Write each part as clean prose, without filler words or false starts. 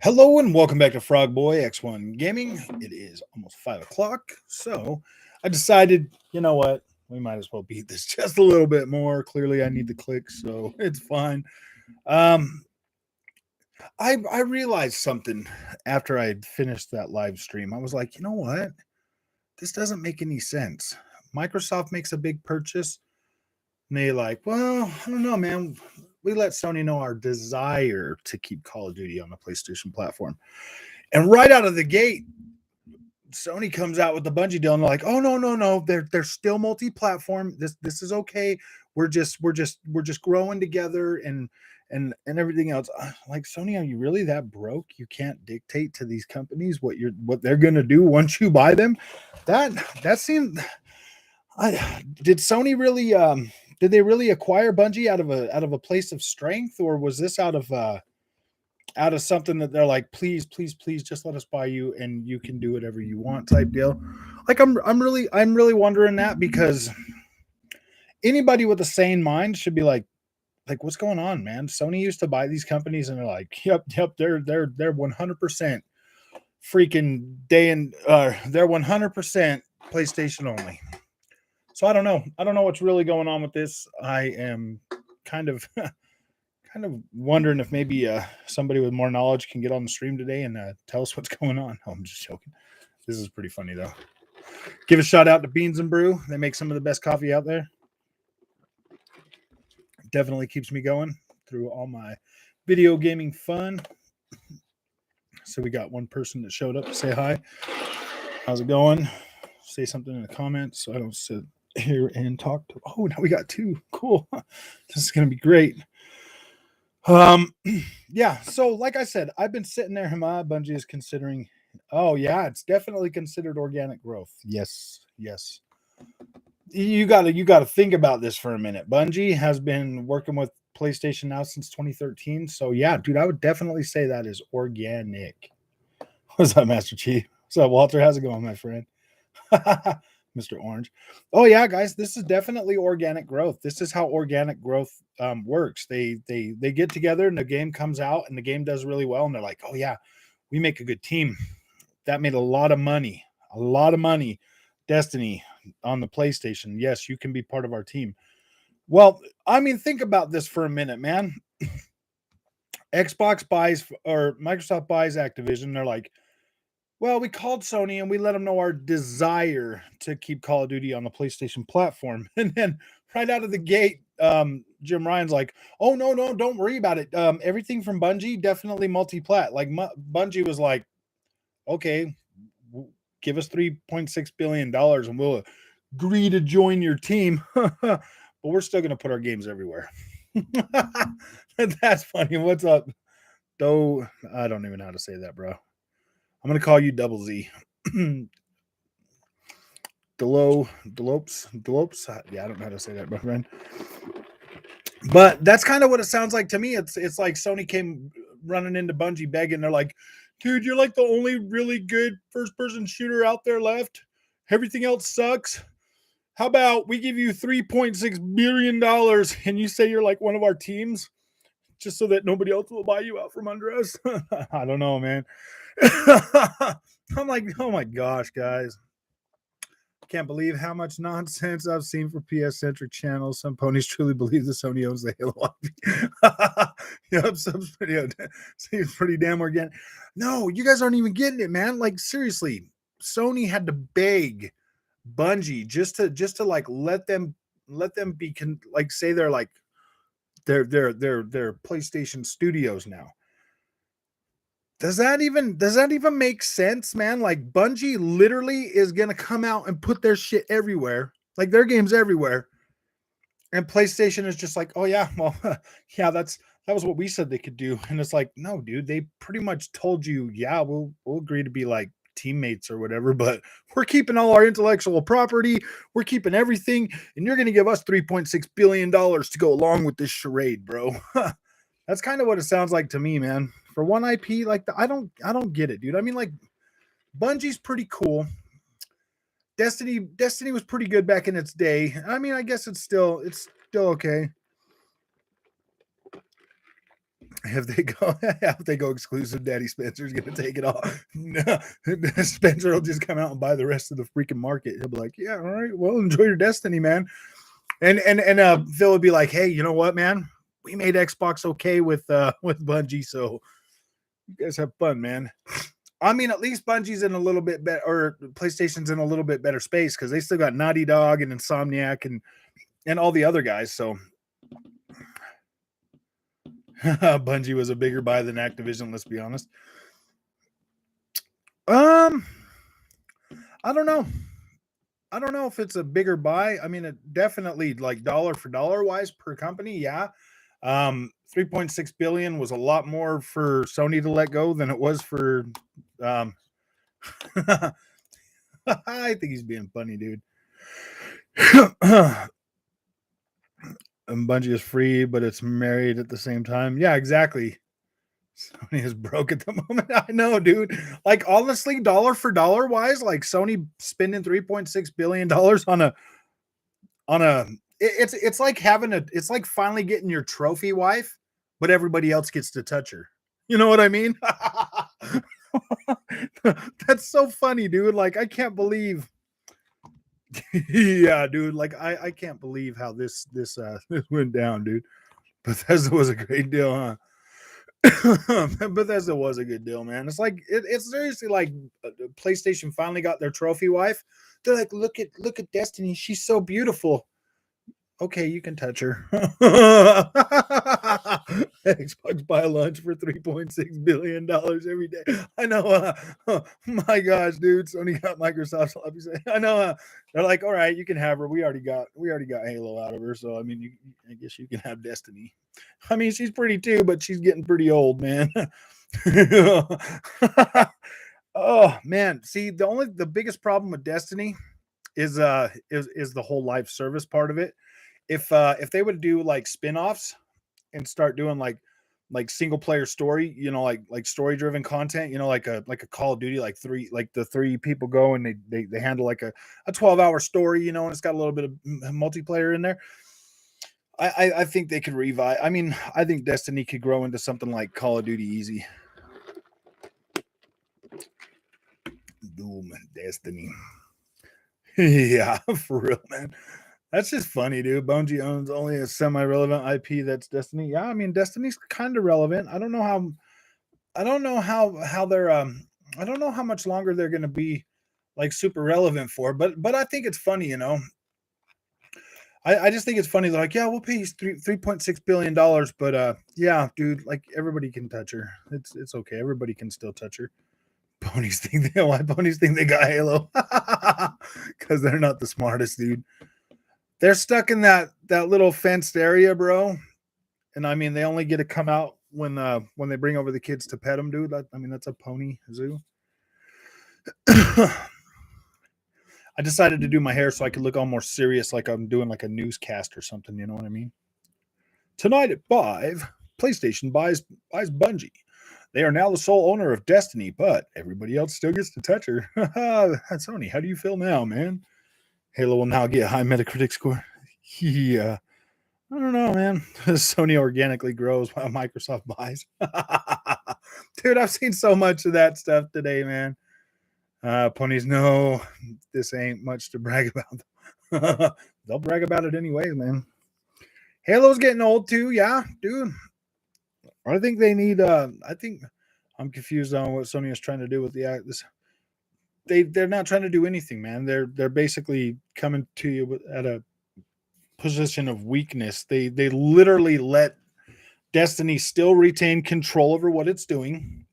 Hello and welcome back to Frog Boy X1 Gaming. It is almost 5 o'clock, so I decided, you know what, we might as well beat this just a little bit more. Clearly, I need the clicks, so it's fine. I realized something after I had finished that live stream. I was like, you know what, this doesn't make any sense. Microsoft makes a big purchase, and they like, well, I don't know, man. We let Sony know our desire to keep Call of Duty on the PlayStation platform. And right out of the gate, Sony comes out with the Bungie deal, and they're like, "Oh no, they're still multi-platform. This is okay. We're just growing together and everything else." Like, Sony, are you really that broke? You can't dictate to these companies what they're gonna do once you buy them. That seemed. Did Sony really? Did they really acquire Bungie out of a place of strength, or was this out of something that they're like, please, just let us buy you and you can do whatever you want type deal? Like, I'm really wondering that, because anybody with a sane mind should be like, what's going on, man? Sony used to buy these companies and they're like, yep, they're 100% freaking day and they're 100% PlayStation only. So I don't know what's really going on with this. I am kind of wondering if maybe somebody with more knowledge can get on the stream today and tell us what's going on. Oh, I'm just joking. This is pretty funny, though. Give a shout out to Beans and Brew. They make some of the best coffee out there. Definitely keeps me going through all my video gaming fun. So we got one person that showed up to say hi. How's it going? Say something in the comments so I don't sit here and talk to. Oh, now we got two. Cool. This is going to be great. Yeah, so like I said, I've been sitting there. Bungie is considering. Oh yeah, it's definitely considered organic growth. Yes. You gotta think about this for a minute. Bungie has been working with PlayStation now since 2013. So yeah, dude, I would definitely say that is organic. What's up, Master Chief? What's up, Walter? How's it going, my friend? Mr. Orange. Oh yeah, guys, this is definitely organic growth. This is how organic growth works. They get together and the game comes out and the game does really well, and they're like, oh yeah, we make a good team. That made a lot of money. Destiny on the PlayStation. Yes, you can be part of our team. Well, I mean, think about this for a minute, man. Xbox buys, or Microsoft buys Activision. They're like, well, we called Sony and we let them know our desire to keep Call of Duty on the PlayStation platform. And then right out of the gate, Jim Ryan's like, oh, no, don't worry about it. Everything from Bungie, definitely multi-plat. Like, Bungie was like, okay, give us $3.6 billion and we'll agree to join your team. But we're still going to put our games everywhere. That's funny. What's up? Though I don't even know how to say that, bro. I'm going to call you Double Z. Delopes. Yeah, I don't know how to say that, my friend. But that's kind of what it sounds like to me. It's like Sony came running into Bungie begging. They're like, dude, you're like the only really good first-person shooter out there left. Everything else sucks. How about we give you $3.6 billion and you say you're like one of our teams just so that nobody else will buy you out from under us? I don't know, man. I'm like, oh my gosh, guys. Can't believe how much nonsense I've seen for PS-centric channels. Some ponies truly believe that Sony owns the Halo IP. Yep, seems pretty damn organic. No, you guys aren't even getting it, man. Like, seriously, Sony had to beg Bungie just to like let them be say they're like they're PlayStation Studios now. Does that even make sense, man? Like, Bungie literally is gonna come out and put their shit everywhere, like their games everywhere, and PlayStation is just like, oh yeah, well, yeah, that was what we said they could do, and it's like, no, dude, they pretty much told you, yeah, we'll agree to be like teammates or whatever, but we're keeping all our intellectual property, we're keeping everything, and you're gonna give us $3.6 billion to go along with this charade, bro. That's kind of what it sounds like to me, man. For one IP, like I don't get it, dude. I mean, like, Bungie's pretty cool. Destiny was pretty good back in its day. I mean, I guess it's still okay. if they go exclusive, Daddy Spencer's gonna take it all. No, Spencer will just come out and buy the rest of the freaking market. He'll be like, yeah, all right, well, enjoy your destiny, man. And Phil would be like, hey, you know what, man? We made Xbox okay with Bungie, so you guys have fun, man. I mean, at least Bungie's in a little bit better, or PlayStation's in a little bit better space because they still got Naughty Dog and Insomniac and all the other guys. So Bungie was a bigger buy than Activision. Let's be honest. Um, I don't know. I don't know if it's a bigger buy. I mean, it definitely like dollar for dollar wise per company. Yeah. 3.6 billion was a lot more for Sony to let go than it was for, um, I think he's being funny, dude. And Bungie is free, but it's married at the same time. Yeah, exactly. Sony is broke at the moment. I know, dude. Like honestly, dollar for dollar wise, like Sony spending $3.6 billion on a it's like having it's like finally getting your trophy wife, but everybody else gets to touch her. You know what I mean? That's so funny, dude. Like I can't believe yeah, dude. Like I can't believe how this went down, dude. Bethesda was a great deal, huh? Bethesda was a good deal, man. It's like it's seriously like PlayStation finally got their trophy wife. They're like, look at Destiny. She's so beautiful. Okay, you can touch her. Xbox buy lunch for $3.6 billion every day. I know. My gosh, dude. Sony got Microsoft. I know. They're like, all right, you can have her. We already got Halo out of her. So I mean, I guess you can have Destiny. I mean, she's pretty too, but she's getting pretty old, man. Oh man, see the biggest problem with Destiny is the whole live service part of it. If they would do like spin-offs and start doing like single player story, you know, like story driven content, you know, like a Call of Duty, like the three people go and they handle like a 12-hour story, you know, and it's got a little bit of multiplayer in there. I think they could revive. I mean, I think Destiny could grow into something like Call of Duty easy. Doom Destiny. Yeah, for real, man. That's just funny, dude. Bungie owns only a semi-relevant IP that's Destiny. Yeah, I mean Destiny's kind of relevant. I don't know how they're I don't know how much longer they're gonna be like super relevant for, but I think it's funny, you know. I just think it's funny. They're like, yeah, we'll pay you $3.6 billion, but yeah, dude, like everybody can touch her. It's okay. Everybody can still touch her. Ponies think why ponies think they got Halo because they're not the smartest, dude. They're stuck in that little fenced area, bro. And I mean, they only get to come out when they bring over the kids to pet them, dude. I mean, that's a pony zoo. I decided to do my hair so I could look all more serious, like I'm doing like a newscast or something. You know what I mean? Tonight at 5, PlayStation buys Bungie. They are now the sole owner of Destiny, but everybody else still gets to touch her. Sony, how do you feel now, man? Halo will now get a high Metacritic score. Yeah. I don't know, man. Sony organically grows while Microsoft buys. Dude, I've seen so much of that stuff today, man. Ponies, no, this ain't much to brag about. They'll brag about it anyways, man. Halo's getting old too, yeah, dude. I think they need. I think I'm confused on what Sony is trying to do with this. They're not trying to do anything, man. They're basically coming to you at a position of weakness. They literally let Destiny still retain control over what it's doing.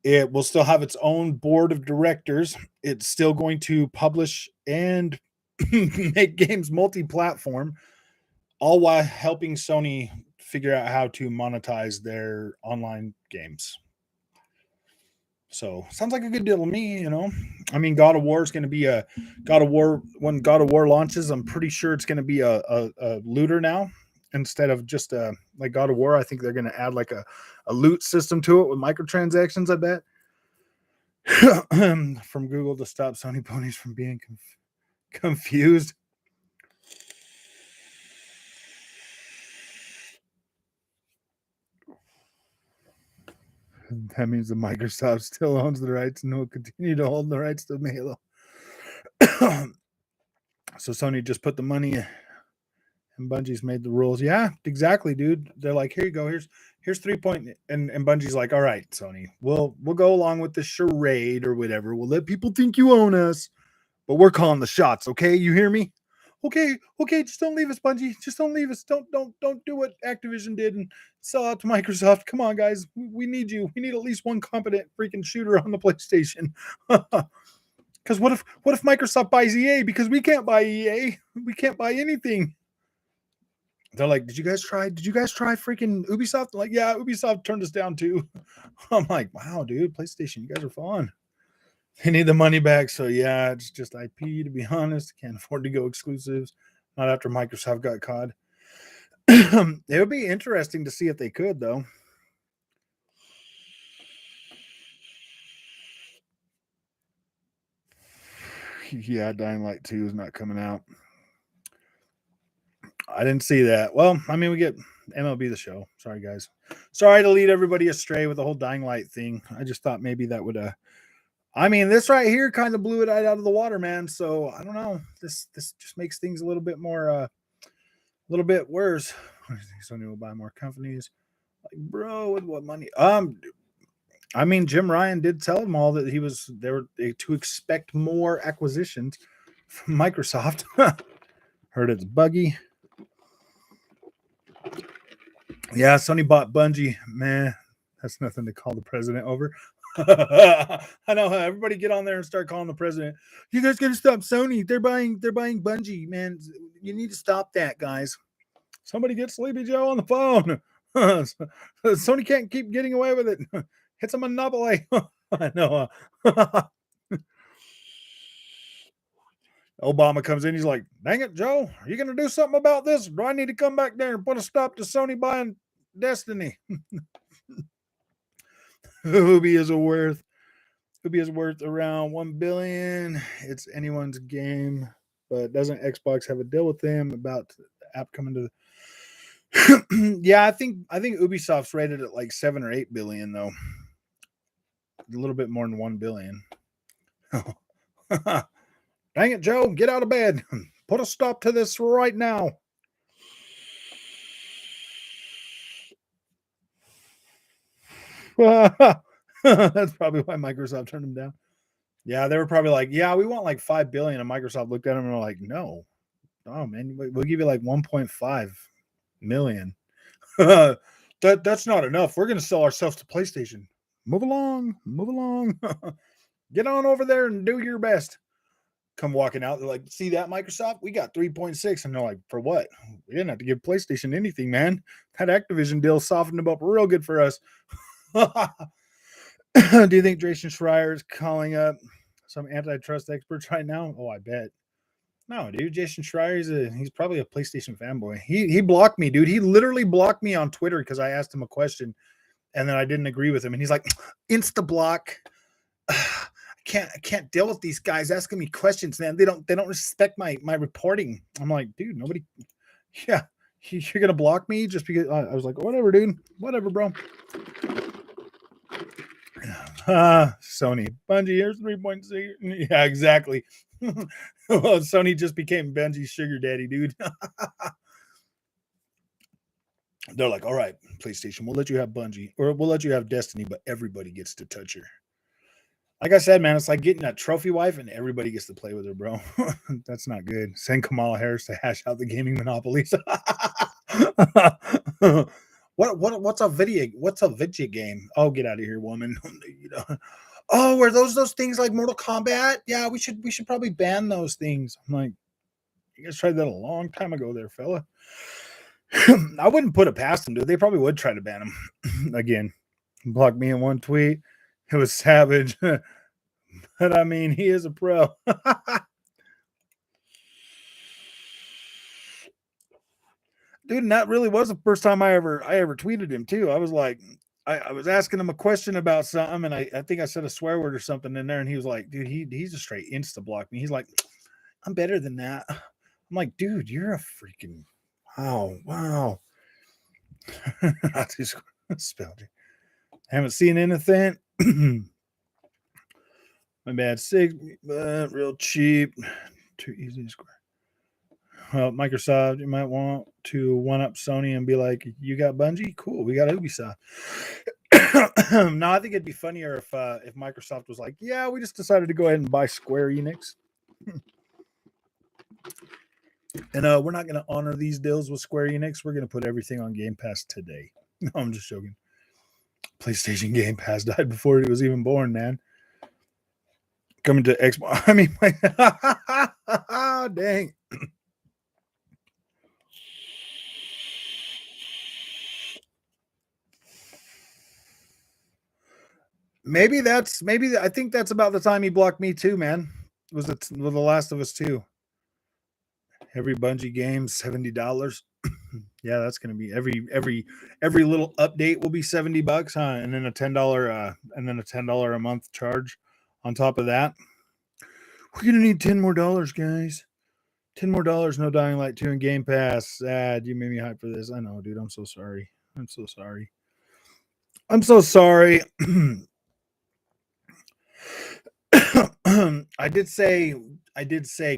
It will still have its own board of directors. It's still going to publish and make games multi-platform, all while helping Sony figure out how to monetize their online games. So sounds like a good deal to me, you know. I mean, God of War is going to be a God of War when God of War launches. I'm pretty sure it's going to be a looter now instead of just like God of War. I think they're going to add like a loot system to it with microtransactions. I bet from Google to stop Sony ponies from being confused. That means that Microsoft still owns the rights and will continue to hold the rights to Halo. So Sony just put the money in, and Bungie's made the rules. Yeah, exactly, dude. They're like, here you go. Here's 3 point, and Bungie's like, all right, Sony, we'll go along with the charade or whatever. We'll let people think you own us, but we're calling the shots. Okay, you hear me? Okay, just don't leave us, Bungie. Just don't leave us. Don't do what Activision did and sell out to Microsoft. Come on, guys. We need you. We need at least one competent freaking shooter on the PlayStation. Because what if Microsoft buys EA? Because we can't buy EA. We can't buy anything. They're like, did you guys try freaking Ubisoft? I'm like, yeah, Ubisoft turned us down too. I'm like, wow, dude, PlayStation, you guys are fun. They need the money back. So yeah, it's just IP, to be honest. Can't afford to go exclusives. Not after Microsoft got caught. It would be interesting to see if they could, though. Yeah, Dying Light 2 is not coming out. I didn't see that. Well, I mean, we get MLB The Show. Sorry, guys. Sorry to lead everybody astray with the whole Dying Light thing. I just thought maybe that would I mean, this right here kind of blew it out of the water, man. So I don't know. This just makes things a little bit more, a little bit worse. Sony will buy more companies. Like, bro, with what money? I mean, Jim Ryan did tell them all that they were to expect more acquisitions from Microsoft. Heard it's buggy. Yeah, Sony bought Bungie. Man, that's nothing to call the president over. I know. Everybody get on there and start calling the president. You guys got to stop Sony. They're buying Bungie, man. You need to stop that, guys. Somebody get Sleepy Joe on the phone. Sony can't keep getting away with it. It's a monopoly. I know. Obama comes in. He's like, dang it, Joe. Are you going to do something about this? Do I need to come back there and put a stop to Sony buying Destiny? Ubi is worth around $1 billion. It's anyone's game, but doesn't Xbox have a deal with them about the app coming to the... Yeah, I think Ubisoft's rated at like 7 or 8 billion though. A little bit more than 1 billion. Dang it, Joe, get out of bed. Put a stop to this right now. That's probably why Microsoft turned them down. Yeah, they were probably like, yeah, we want like 5 billion. And Microsoft looked at them and were like, no, man, we'll give you like 1.5 million. That's not enough. We're going to sell ourselves to PlayStation. Move along. Get on over there and do your best. Come walking out. They're like, see that, Microsoft? We got 3.6. And they're like, for what? We didn't have to give PlayStation anything, man. That Activision deal softened them up real good for us. Do you think Jason Schreier is calling up some antitrust experts right now? Oh, I bet. No, dude. Jason Schreier, he's probably a PlayStation fanboy. He blocked me, dude. He literally blocked me on Twitter because I asked him a question and then I didn't agree with him. And he's like, insta block. I can't deal with these guys asking me questions, man. They don't respect my reporting. I'm like, dude, nobody. Yeah, you're gonna block me just because I was like, whatever, dude, whatever, bro. Sony, Bungie, here's 3.6. Yeah, exactly. Well, Sony just became Bungie's sugar daddy, dude. They're like, all right, PlayStation, we'll let you have Bungie, or we'll let you have Destiny, but everybody gets to touch her. Like I said, man, it's like getting a trophy wife and everybody gets to play with her, bro. That's not good. Send Kamala Harris to hash out the gaming monopolies. What's a video game? Oh, get out of here, woman. You know. Oh, were those things like Mortal Kombat? Yeah, we should probably ban those things. I'm like, you guys tried that a long time ago there, fella. I wouldn't put it past them, dude. They probably would try to ban them. Again, block me in one tweet. It was savage. But I mean, he is a pro. Dude, and that really was the first time I ever tweeted him too. I was like, I was asking him a question about something, and I think I said a swear word or something in there, and he was like, dude, he's a straight insta block me. He's like, I'm better than that. I'm like, dude, you're a freaking wow. I just spelled it. Haven't seen anything. My bad. Six, real cheap. Too easy to square. Well, Microsoft, you might want to one up Sony and be like, "You got Bungie? Cool. We got Ubisoft." No, I think it'd be funnier if Microsoft was like, "Yeah, we just decided to go ahead and buy Square Enix, and we're not going to honor these deals with Square Enix. We're going to put everything on Game Pass today." No, I'm just joking. PlayStation Game Pass died before it was even born, man. Coming to Xbox. I mean, dang. Maybe I think that's about the time he blocked me too, man. Was it The Last of Us 2? Every Bungie game, $70. Yeah, that's gonna be every little update will be $70, huh? And then a $10 a month charge on top of that. We're gonna need $10 more, guys. $10 more, no Dying Light 2 and Game Pass. Sad, you made me hype for this. I know, dude. I'm so sorry. I'm so sorry. I did say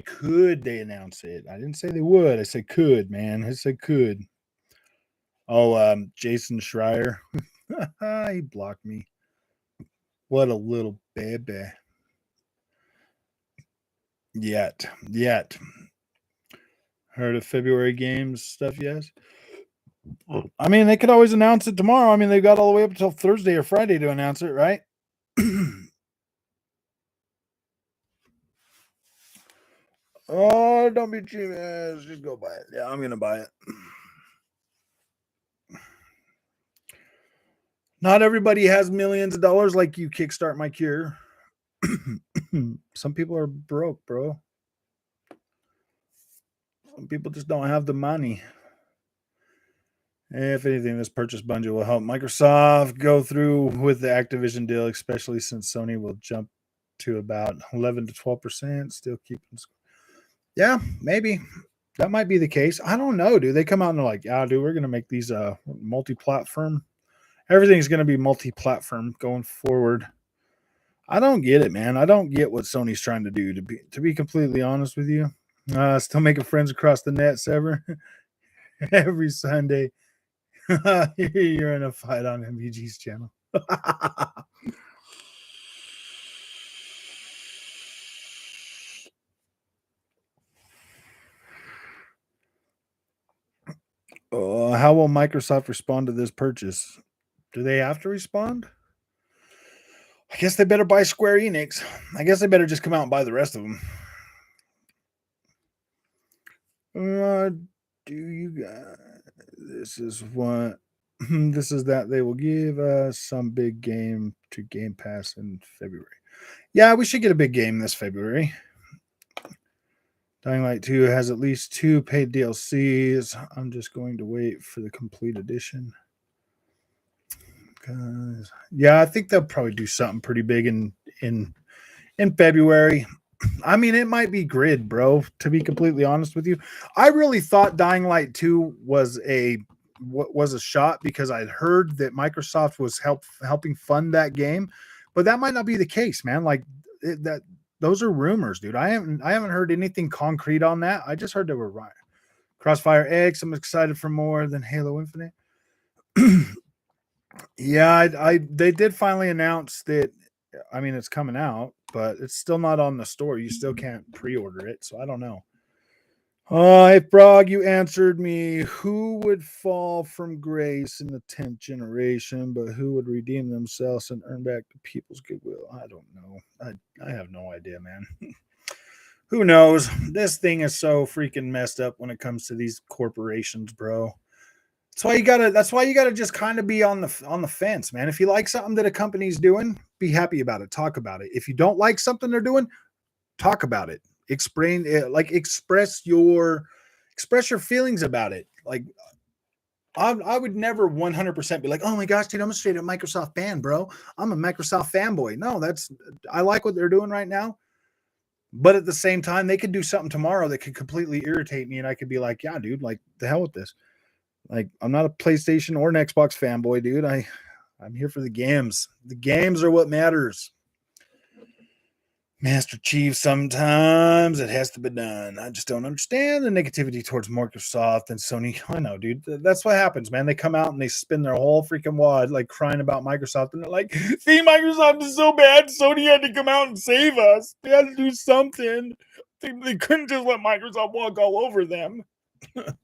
could they announce it? I didn't say they would. I said could, man. I said could. Oh, Jason Schreier. He blocked me. What a little baby. Yet. Heard of February games stuff, yes? I mean, they could always announce it tomorrow. I mean, they've got all the way up until Thursday or Friday to announce it, right? Oh, don't be cheap ass. Just go buy it. Yeah, I'm going to buy it. Not everybody has millions of dollars like you, Kickstart My Cure. Some people are broke, bro. Some people just don't have the money. If anything, this purchase Bungie will help Microsoft go through with the Activision deal, especially since Sony will jump to about 11 to 12%. Still keeping. Yeah, maybe. That might be the case. I don't know, dude. They come out and they're like, yeah, dude, we're going to make these multi-platform. Everything's going to be multi-platform going forward. I don't get it, man. I don't get what Sony's trying to do, to be completely honest with you. Still making friends across the net, Sever. Every Sunday. You're in a fight on MVG's channel. How will Microsoft respond to this purchase? Do they have to respond? I guess they better buy Square Enix. I guess they better just come out and buy the rest of them. Do you guys? This is what. This is that they will give us some big game to Game Pass in February. Yeah, we should get a big game this February. Dying Light 2 has at least 2 paid DLCs. I'm just going to wait for the complete edition. Yeah, I think they'll probably do something pretty big in February. I mean, it might be Grid, bro, to be completely honest with you. I really thought Dying Light 2 was a shot because I'd heard that Microsoft was helping fund that game, but that might not be the case, man. Like those are rumors, dude. I haven't heard anything concrete on that. I just heard they were right. Crossfire X, I'm excited for more than Halo Infinite. Yeah, they did finally announce that. I mean, it's coming out, but it's still not on the store. You still can't pre-order it, so I don't know. Hey, Frog, you answered me. Who would fall from grace in the 10th generation, but who would redeem themselves and earn back the people's goodwill? I don't know. I have no idea, man. Who knows? This thing is so freaking messed up when it comes to these corporations, bro. That's why you gotta just kind of be on the fence, man. If you like something that a company's doing, be happy about it. Talk about it. If you don't like something they're doing, talk about it. Explain it, like express your feelings about it. Like I would never 100% be like, oh my gosh, dude, I'm a straight up Microsoft fan, bro. I'm a Microsoft fanboy. No, I like what they're doing right now. But at the same time, they could do something tomorrow that could completely irritate me, and I could be like, yeah, dude, like the hell with this. Like, I'm not a PlayStation or an Xbox fanboy, dude. I I'm here for the games. The games are what matters. Master Chief, sometimes it has to be done. I just don't understand the negativity towards Microsoft and Sony. I know, dude. That's what happens, man. They come out and they spin their whole freaking wad, like crying about Microsoft. And they're like, see, Microsoft is so bad. Sony had to come out and save us. They had to do something. They couldn't just let Microsoft walk all over them. And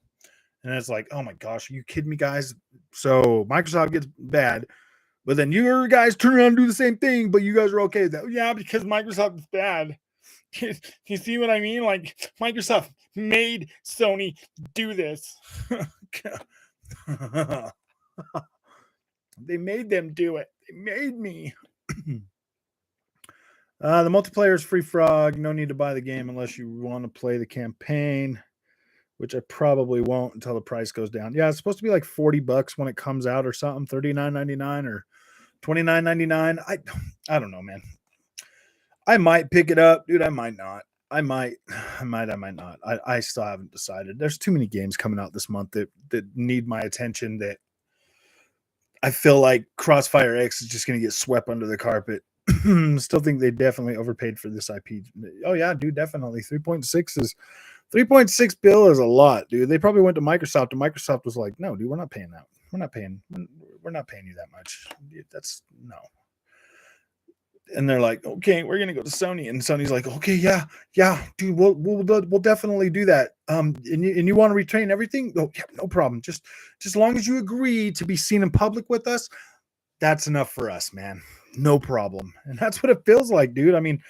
it's like, oh my gosh, are you kidding me, guys? So Microsoft gets bad. But then you guys turn around and do the same thing, but you guys are okay with that. Yeah, because Microsoft is bad. You see what I mean? Like, Microsoft made Sony do this. They made them do it. They made me. The multiplayer is free frog. No need to buy the game unless you want to play the campaign, which I probably won't until the price goes down. Yeah, it's supposed to be like $40 when it comes out or something, $39.99 or $29.99. I don't know, man. I might pick it up, dude. I might not. I might not. I still haven't decided. There's too many games coming out this month that need my attention that I feel like Crossfire X is just going to get swept under the carpet. Still think they definitely overpaid for this IP. Oh yeah, dude, definitely. 3.6 bill is a lot, dude. They probably went to Microsoft, and Microsoft was like, "No, dude, we're not paying that. We're not paying you that much. That's no." And they're like, "Okay, we're gonna go to Sony," and Sony's like, "Okay, yeah, dude, we'll definitely do that. And you want to retain everything? Oh, yeah, no problem. Just as long as you agree to be seen in public with us, that's enough for us, man. No problem." And that's what it feels like, dude. I mean,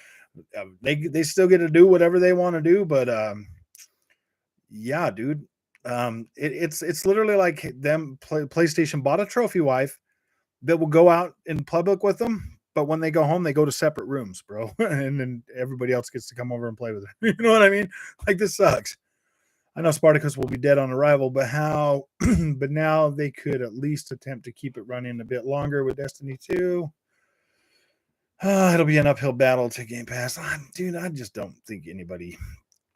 they still get to do whatever they want to do, but yeah, dude. It's literally like them PlayStation bought a trophy wife that will go out in public with them, but when they go home, they go to separate rooms, bro. And then everybody else gets to come over and play with it. You know what I mean? Like, this sucks. I know Spartacus will be dead on arrival, but how? But now they could at least attempt to keep it running a bit longer with Destiny 2. It'll be an uphill battle to Game Pass. Dude, I just don't think anybody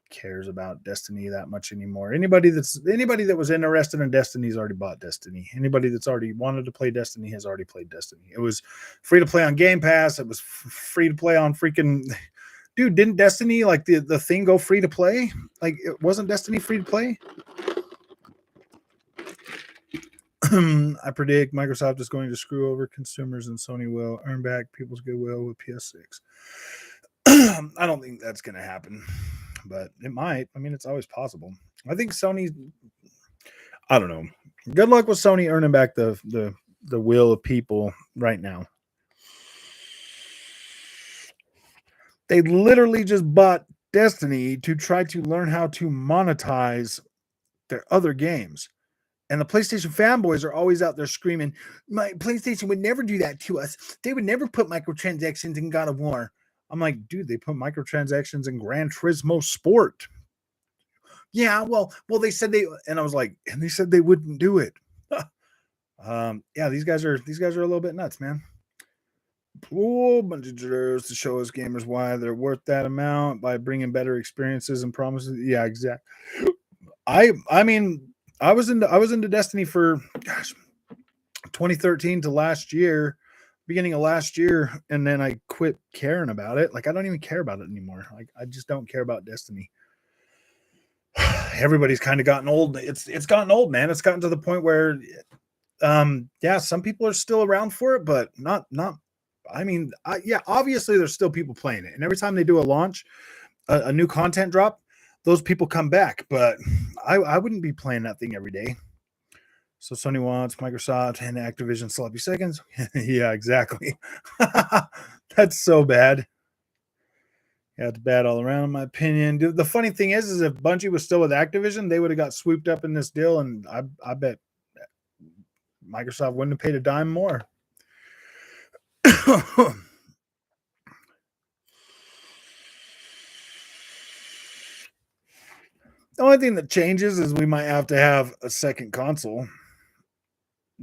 cares about Destiny that much anymore. Anybody that was interested in Destiny's already bought Destiny. Anybody that's already wanted to play Destiny has already played Destiny. It was free to play on Game Pass. It was free to play on freaking... Dude, didn't Destiny, like the thing, go free to play? Like, it wasn't Destiny free to play? I predict Microsoft is going to screw over consumers and Sony will earn back people's goodwill with PS6. I don't think that's going to happen, but it might. I mean, it's always possible. I think Sony, I don't know. Good luck with Sony earning back the will of people right now. They literally just bought Destiny to try to learn how to monetize their other games. And the PlayStation fanboys are always out there screaming, "My PlayStation would never do that to us. They would never put microtransactions in God of War." I'm like, dude, they put microtransactions in Gran Turismo Sport. Yeah, well, they said they, and I was like, and they said they wouldn't do it. Yeah, these guys are a little bit nuts, man. Oh, Bungie deserves to show us gamers why they're worth that amount by bringing better experiences and promises. Yeah, exactly. I mean, I was into Destiny for 2013 to last year, beginning of last year, and then I quit caring about it. Like, I don't even care about it anymore. Like, I just don't care about Destiny. Everybody's kind of gotten old. It's gotten old, man. It's gotten to the point where yeah, some people are still around for it, but not I mean, yeah, obviously there's still people playing it. And every time they do a launch, a new content drop, those people come back. But I wouldn't be playing that thing every day. So Sony wants Microsoft and Activision sloppy seconds. Yeah, exactly. That's so bad. Yeah, it's bad all around, in my opinion. The funny thing is if Bungie was still with Activision, they would have got swooped up in this deal, and I bet Microsoft wouldn't have paid a dime more. The only thing that changes is we might have to have a second console.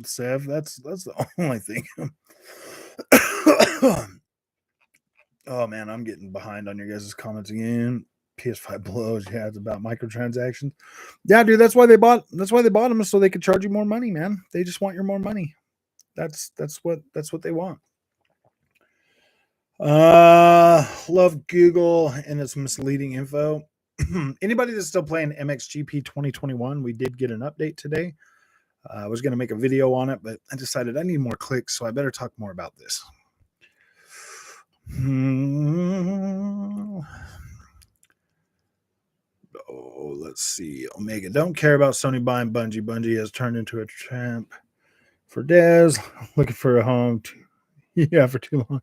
Sev, that's the only thing. Oh man, I'm getting behind on your guys' comments again. PS5 blows. Yeah, it's about microtransactions. Yeah, dude, that's why they bought them, so they could charge you more money, man. They just want your more money. That's what they want. Love Google and its misleading info. Anybody that's still playing MXGP 2021, we did get an update today. I was going to make a video on it, but I decided I need more clicks, so I better talk more about this. Oh, let's see. Omega don't care about Sony buying Bungie. Bungie has turned into a tramp for devs looking for a home. Yeah, for too long.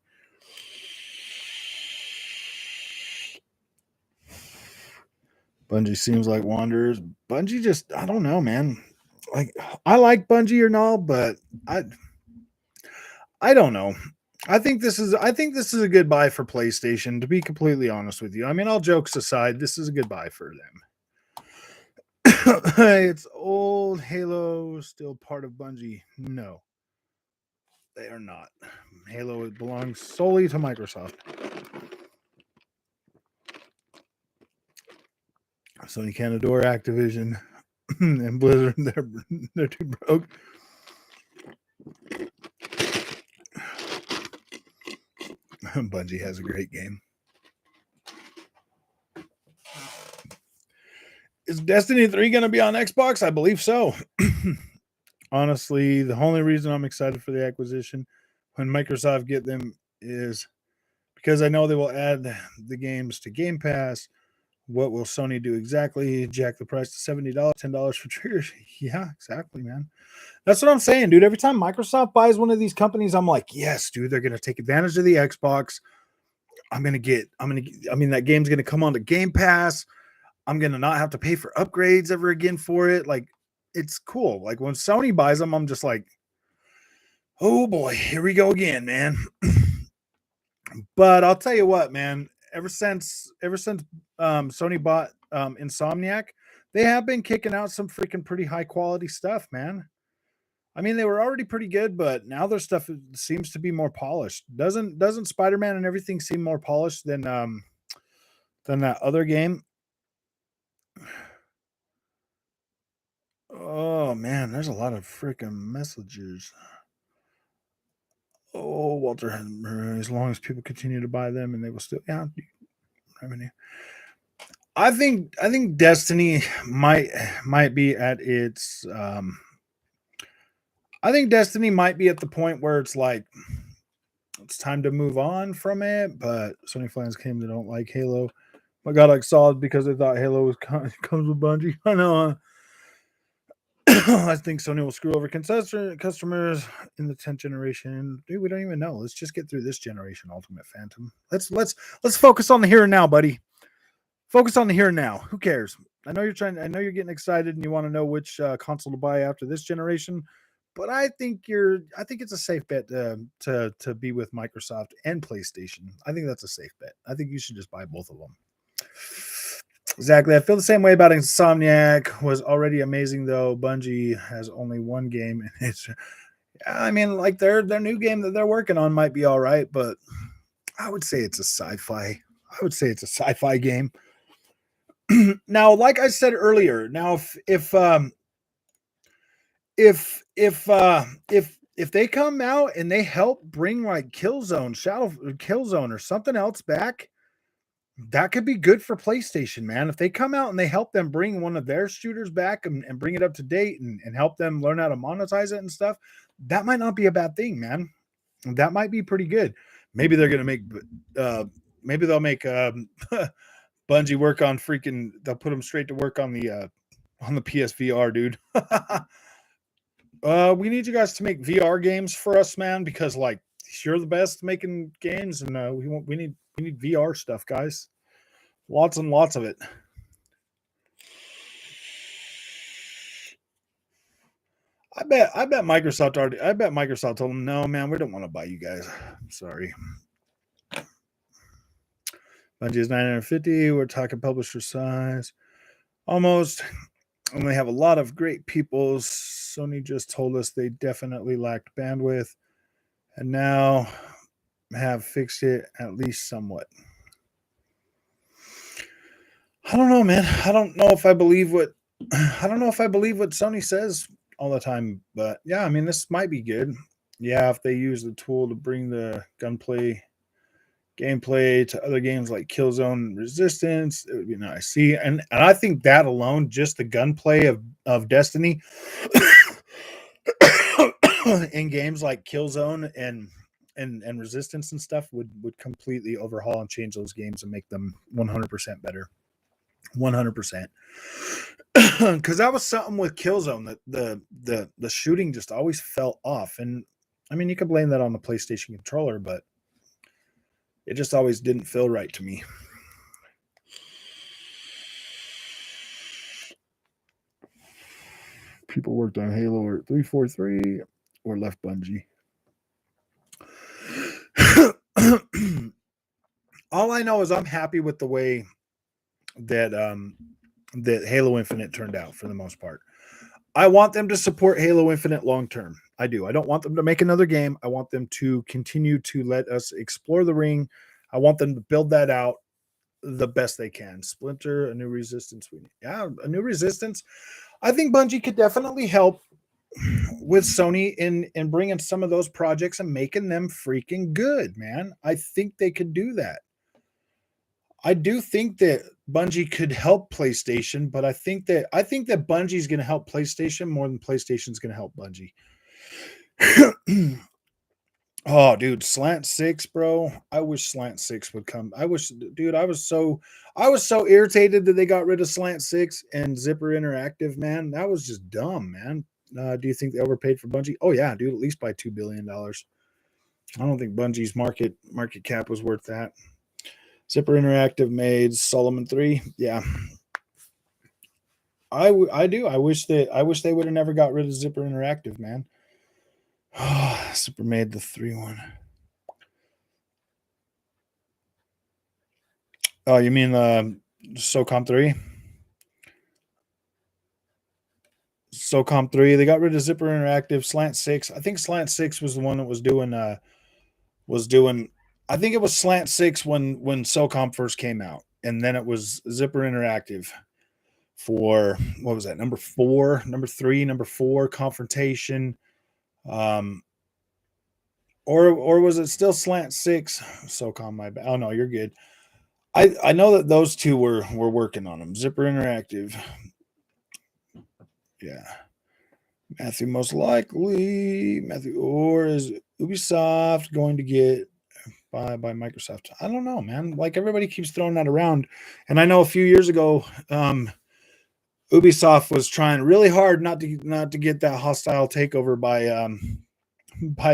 Bungie seems like wanderers. Bungie just, I don't know, man. Like, I like Bungie or not, but I don't know. I think this is a good buy for PlayStation, to be completely honest with you. I mean, all jokes aside, this is a good buy for them. It's old Halo still part of Bungie. No, they are not. Halo belongs solely to Microsoft. Sony can't adore Activision and Blizzard. They're too broke. Bungie has a great game. Is Destiny 3 going to be on Xbox? I believe so. Honestly, the only reason I'm excited for the acquisition when Microsoft get them is because I know they will add the games to Game Pass. What will Sony do exactly? Jack the price to $70, $10 for triggers. Yeah, exactly, man. That's what I'm saying, dude. Every time Microsoft buys one of these companies, I'm like, yes, dude, they're going to take advantage of the Xbox. I mean, that game's going to come onto Game Pass. I'm going to not have to pay for upgrades ever again for it. Like, it's cool. Like, when Sony buys them, I'm just like, oh boy, here we go again, man. But I'll tell you what, man, ever since Sony bought Insomniac, they have been kicking out some freaking pretty high quality stuff, man. I mean, they were already pretty good, but now their stuff seems to be more polished. Doesn't Spider-Man and everything seem more polished than that other game? Oh man, there's a lot of freaking messages. Oh, Walter, as long as people continue to buy them and they will still revenue. I think Destiny might be at its I think Destiny might be at the point where it's like it's time to move on from it, but Sony fans claim they don't like Halo. But got like solid because they thought Halo was comes with Bungie. I know. I think Sony will screw over customers in the 10th generation. Dude, we don't even know. Let's just get through this generation, Ultimate Phantom. Let's focus on the here and now, buddy. Focus on the here and now. Who cares? I know you're getting excited and you want to know which console to buy after this generation, but I think it's a safe bet to be with Microsoft and PlayStation. I think that's a safe bet. I think you should just buy both of them. Exactly. I feel the same way about Insomniac. Was already amazing though. Bungie has only one game, and it's. I mean, like their new game that they're working on might be all right, but I would say it's a sci-fi. I would say it's a sci-fi game. Now, like I said earlier, now if they come out and they help bring like Killzone or something else back, that could be good for PlayStation, man. If they come out and they help them bring one of their shooters back and bring it up to date and help them learn how to monetize it and stuff, that might not be a bad thing, man. That might be pretty good. Maybe they're going to make, maybe they'll make Bungie work on they'll put them straight to work on the PSVR, dude. We need you guys to make VR games for us, man, because like you're the best making games, and we need VR stuff, guys. Lots and lots of it. I bet Microsoft told them, no, man, we don't want to buy you guys. I'm sorry. Bungie is 950. We're talking publisher size. Almost. And they have a lot of great people. Sony just told us they definitely lacked bandwidth and now have fixed it at least somewhat. I don't know, man. I don't know if I believe what Sony says all the time, but yeah, I mean, this might be good. Yeah, if they use the tool to bring the gunplay gameplay to other games like Killzone Resistance, it would be nice. See, and I think that alone, just the gunplay of Destiny in games like Killzone and Resistance and stuff would completely overhaul and change those games and make them 100% better. 100%. Because that was something with Killzone that the shooting just always fell off, and I mean you could blame that on the PlayStation controller, but it just always didn't feel right to me. People worked on Halo or 343 or left Bungie. All I know is I'm happy with the way that that Halo Infinite turned out for the most part. I want them to support Halo Infinite long term. I do. I don't want them to make another game. I want them to continue to let us explore the ring. I want them to build that out the best they can. Splinter, a new Resistance. Yeah, a new Resistance. I think Bungie could definitely help with Sony in bringing some of those projects and making them freaking good, man. I think they could do that. I do think that Bungie could help PlayStation, but I think that Bungie's going to help PlayStation more than PlayStation's going to help Bungie. Oh, dude, Slant 6, bro. I wish Slant 6 would come. I wish, dude, I was so irritated that they got rid of Slant 6 and Zipper Interactive, man. That was just dumb, man. Do you think they overpaid for Bungie? Oh yeah, dude, at least by $2 billion. I don't think Bungie's market cap was worth that. Zipper Interactive made Solomon 3. Yeah. I do. I wish they would have never got rid of Zipper Interactive, man. Zipper made the 3-1. Oh, you mean SOCOM 3? SOCOM 3. They got rid of Zipper Interactive. Slant 6. I think Slant 6 was the one that was doing I think it was Slant 6 when SOCOM first came out. And then it was Zipper Interactive for what was that? Number 4, number 3, number 4, Confrontation. Or was it still Slant 6? SOCOM, my bad. Oh no, you're good. I know that those two were working on them. Zipper Interactive. Yeah. Matthew, most likely. Matthew, or is Ubisoft going to get by Microsoft? I don't know, man. Like everybody keeps throwing that around. And I know a few years ago, Ubisoft was trying really hard not to get that hostile takeover by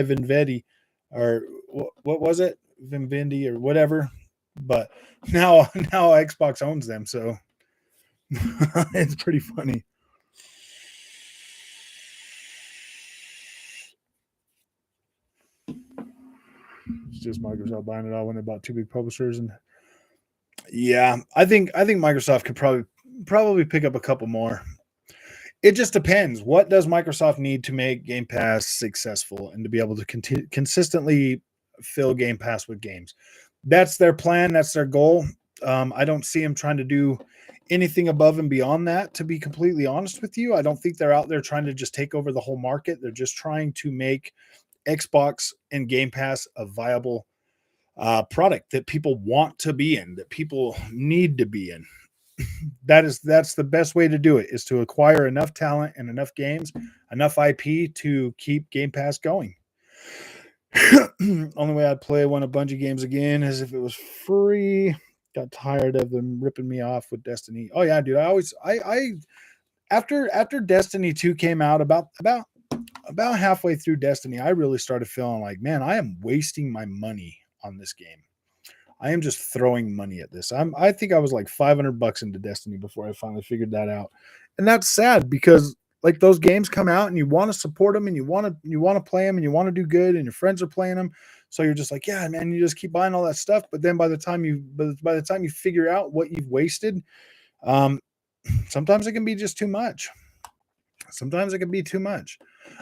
Vinvetti, or what was it? Vinvendi or whatever. But now Xbox owns them, so it's pretty funny. It's just Microsoft buying it all when they bought two big publishers, and yeah, I think Microsoft could probably pick up a couple more. It just depends. What does Microsoft need to make Game Pass successful and to be able to consistently fill Game Pass with games? That's their plan. That's their goal. I don't see them trying to do anything above and beyond that, to be completely honest with you. I don't think they're out there trying to just take over the whole market. They're just trying to make Xbox and Game Pass a viable product that people want to be in, that people need to be in. That's the best way to do it, is to acquire enough talent and enough games, enough IP to keep Game Pass going. Only way I'd play one of Bungie games again is if it was free. Got tired of them ripping me off with Destiny. Oh yeah, dude. I after Destiny 2 came out, about halfway through Destiny, I really started feeling like, man, I am wasting my money on this game. I am just throwing money at this. I think I was like $500 into Destiny before I finally figured that out. And that's sad, because like those games come out and you want to support them and you want to play them and you want to do good and your friends are playing them. So you're just like, yeah, man, you just keep buying all that stuff. But then by the time you figure out what you've wasted, sometimes it can be just too much. Sometimes it can be too much.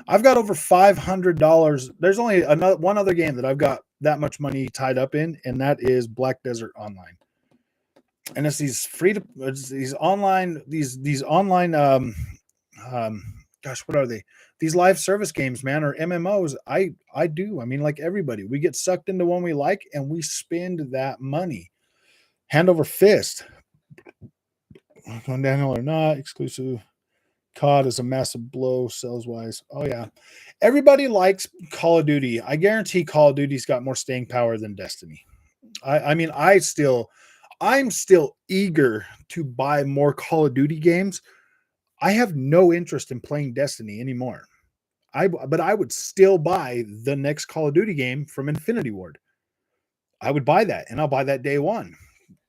I've got over $500. There's only one other game that I've got that much money tied up in, and that is Black Desert Online. And it's these online gosh, what are they? These live service games, man, or MMOs. I do. I mean, like everybody, we get sucked into one we like and we spend that money hand over fist. Going downhill or not, exclusive COD is a massive blow sales wise. Oh yeah, everybody likes Call of Duty. I guarantee Call of Duty's got more staying power than Destiny. I mean, I'm still eager to buy more Call of Duty games. I have no interest in playing Destiny anymore. But I would still buy the next Call of Duty game from Infinity Ward. I would buy that, and I'll buy that day one.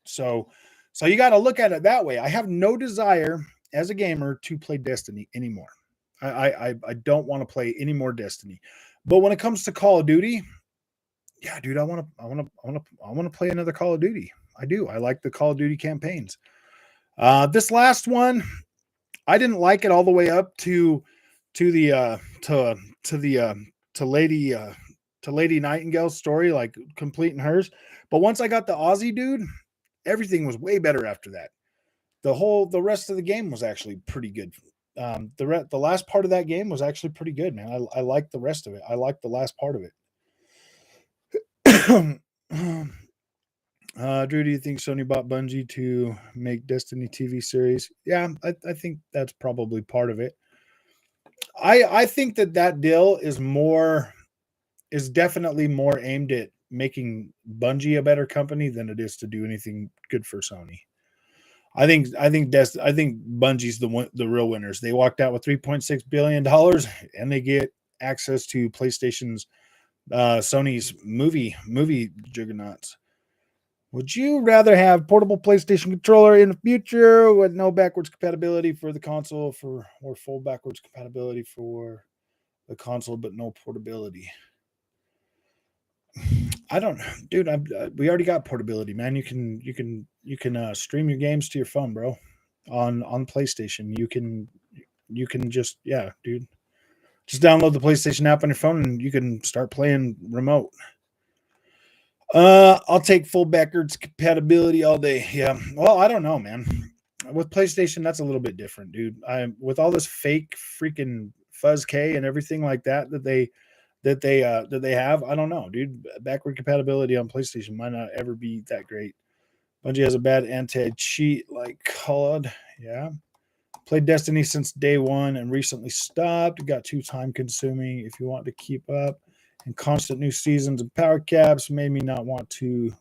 So you got to look at it that way. I have no desire as a gamer to play Destiny anymore. I don't want to play any more Destiny. But when it comes to Call of Duty, yeah, dude, I want to play another Call of Duty. I do. I like the Call of Duty campaigns. This last one, I didn't like it all the way up to the Lady Nightingale's story, like completing hers. But once I got the Aussie dude, everything was way better after that. The rest of the game was actually pretty good. The last part of that game was actually pretty good, man. I like the rest of it. I like the last part of it. Drew, do you think Sony bought Bungie to make Destiny TV series? Yeah, I think that's probably part of it. I think that deal is definitely more aimed at making Bungie a better company than it is to do anything good for Sony. I think Bungie's the real winners. They walked out with $3.6 billion and they get access to PlayStation's Sony's movie juggernauts. Would you rather have portable PlayStation controller in the future with no backwards compatibility for the console or full backwards compatibility for the console but no portability? I don't, dude. We already got portability, man. You can stream your games to your phone, bro. On PlayStation, you can just, yeah, dude. Just download the PlayStation app on your phone and you can start playing remote. I'll take full backwards compatibility all day. Yeah. Well, I don't know, man. With PlayStation, that's a little bit different, dude. With all this fake freaking fuzz K and everything like that they have, I don't know, dude. Backward compatibility on PlayStation might not ever be that great. Bungie has a bad anti-cheat like COD. Yeah. Played Destiny since day one and recently stopped. Got too time consuming if you want to keep up. And constant new seasons and power caps made me not want to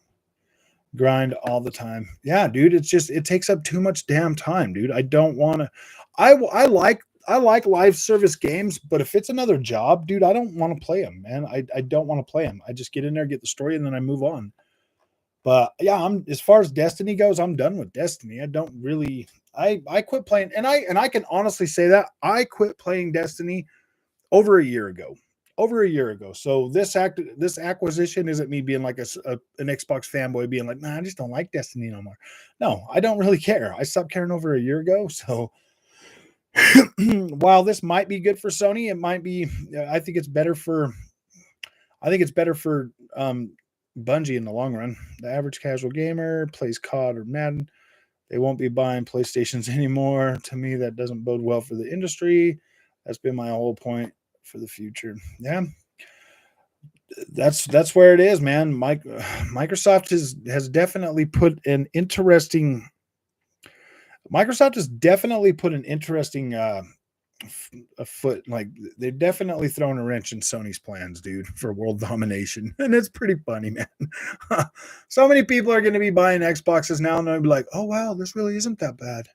grind all the time. Yeah, dude, it takes up too much damn time, dude. I don't want to. I like live service games, but if it's another job, dude, I don't want to play them, man. I don't want to play them. I just get in there, get the story, and then I move on. But yeah, I'm as far as Destiny goes, I'm done with Destiny. I don't really. I quit playing, and I can honestly say that I quit playing Destiny over a year ago. So this acquisition isn't me being like an Xbox fanboy being like, nah, I just don't like Destiny no more. No, I don't really care. I stopped caring over a year ago. So while this might be good for Sony, it might be. I think it's better for Bungie in the long run. The average casual gamer plays COD or Madden. They won't be buying PlayStations anymore. To me, that doesn't bode well for the industry. That's been my whole point for the future. Yeah, that's where it is, man. Microsoft has definitely put an interesting a foot, like they're definitely throwing a wrench in Sony's plans, dude, for world domination. And it's pretty funny, man. So many people are going to be buying Xboxes now and they'll be like, oh wow, this really isn't that bad.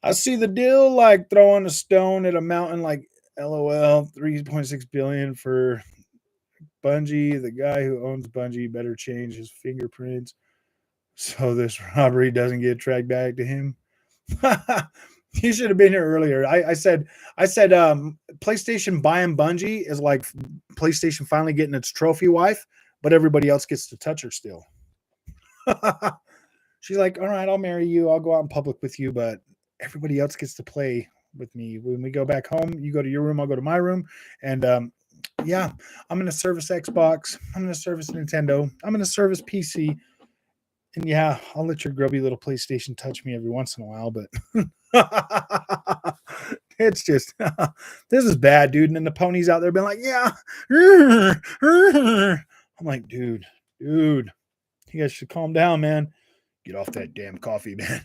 I see the deal like throwing a stone at a mountain, like LOL, 3.6 billion for Bungie. The guy who owns Bungie better change his fingerprints so this robbery doesn't get tracked back to him. He should have been here earlier. I said PlayStation buying Bungie is like PlayStation finally getting its trophy wife, but everybody else gets to touch her still. She's like, all right, I'll marry you. I'll go out in public with you, but everybody else gets to play with me. When we go back home, you go to your room, I'll go to my room. And yeah, I'm going to service Xbox. I'm going to service Nintendo. I'm going to service PC. And yeah, I'll let your grubby little PlayStation touch me every once in a while, but It's just this is bad, dude. And then the ponies out there being like, yeah. I'm like, dude, you guys should calm down, man. Get off that damn coffee, man.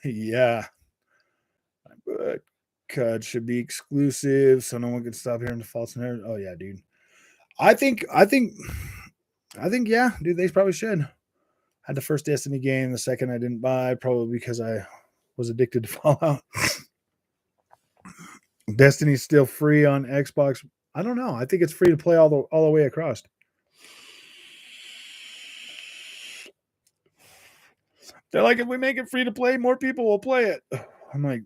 Yeah. But CUD should be exclusive, so no one can stop hearing the false narrative. Oh yeah, dude. I think, yeah, dude. They probably should. I had the first Destiny game. The second I didn't buy, probably because I was addicted to Fallout. Destiny's still free on Xbox. I don't know. I think it's free to play all the way across. They're like, if we make it free to play, more people will play it. I'm like,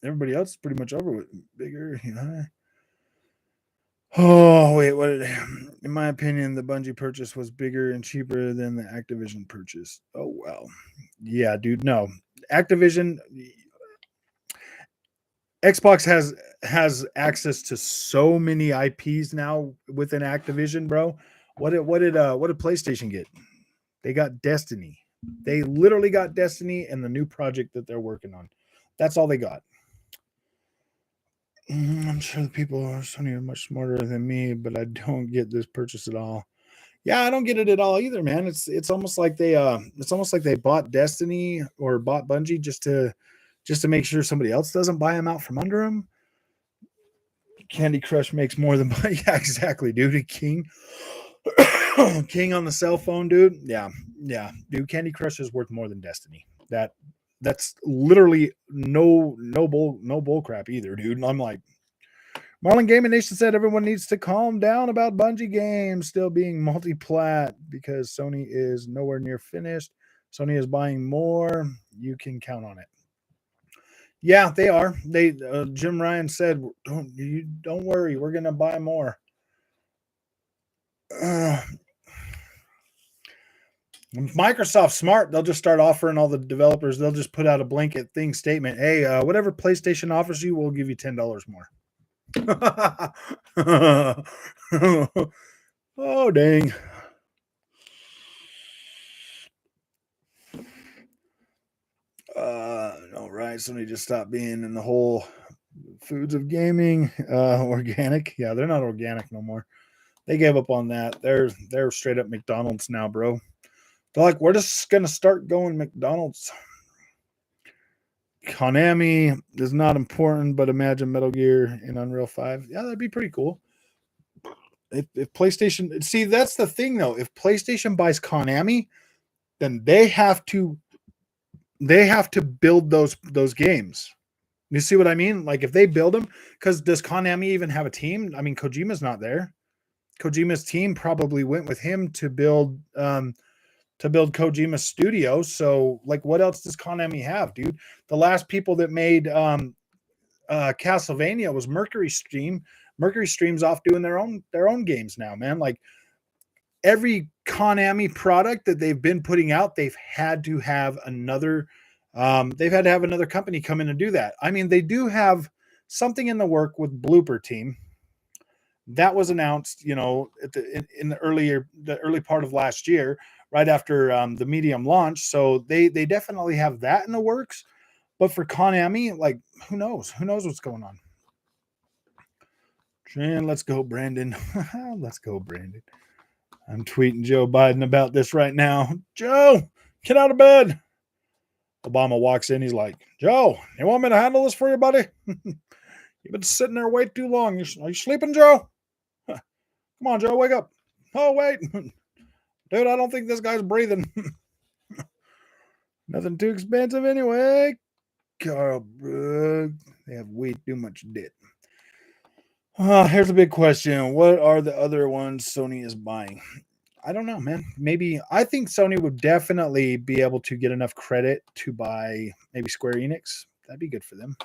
everybody else is pretty much over with. Bigger, you know. Oh wait, what? In my opinion, the Bungie purchase was bigger and cheaper than the Activision purchase. Oh well, yeah, dude. No, Activision, Xbox has access to so many IPs now within Activision, bro. What did PlayStation get? They got Destiny. They literally got Destiny and the new project that they're working on. That's all they got. I'm sure the people are Sony are much smarter than me, but I don't get this purchase at all. Yeah, I don't get it at all either, man. It's almost like they bought Destiny or bought Bungie just to make sure somebody else doesn't buy them out from under them. Candy Crush makes more than yeah, exactly, dude. King on the cell phone, dude. Yeah, dude. Candy Crush is worth more than Destiny. That's literally no bull crap either, dude. And I'm like, Marlon Gaming Nation said everyone needs to calm down about Bungie games still being multi-plat because Sony is nowhere near finished. Sony is buying more. You can count on it. Yeah, they are. Jim Ryan said, "Don't worry, we're gonna buy more." Microsoft's smart. They'll just start offering all the developers. They'll just put out a blanket thing statement. Hey, whatever PlayStation offers you, we'll give you $10 more. Oh dang. All right, somebody just stopped being in the whole foods of gaming. Organic. Yeah, they're not organic no more. They gave up on that. They're straight up McDonald's now, bro. They're like, we're just gonna start going McDonald's. Konami is not important, but imagine Metal Gear in Unreal 5. Yeah, that'd be pretty cool. If PlayStation, see, that's the thing though. If PlayStation buys Konami, then they have to build those games. You see what I mean? Like if they build them, because does Konami even have a team? I mean, Kojima's not there. Kojima's team probably went with him to build Kojima's studio. So like, what else does Konami have, dude? The last people that made Castlevania was Mercury Stream. Mercury Stream's off doing their own games now, man. Like every Konami product that they've been putting out, they've had to have another company come in and do that. I mean, they do have something in the work with Blooper Team. That was announced, in the early part of last year, right after the Medium launch. So they definitely have that in the works. But for Konami, like, who knows? Who knows what's going on? And let's go, Brandon. Let's go, Brandon. I'm tweeting Joe Biden about this right now. Joe, get out of bed. Obama walks in. He's like, Joe, you want me to handle this for you, buddy? You've been sitting there way too long. Are you sleeping, Joe? Come on, Joe, wake up. Oh, wait. Dude, I don't think this guy's breathing. Nothing too expensive anyway. Carl, they have way too much debt. Here's a big question. What are the other ones Sony is buying? I don't know, man. Maybe I think Sony would definitely be able to get enough credit to buy maybe Square Enix. That'd be good for them.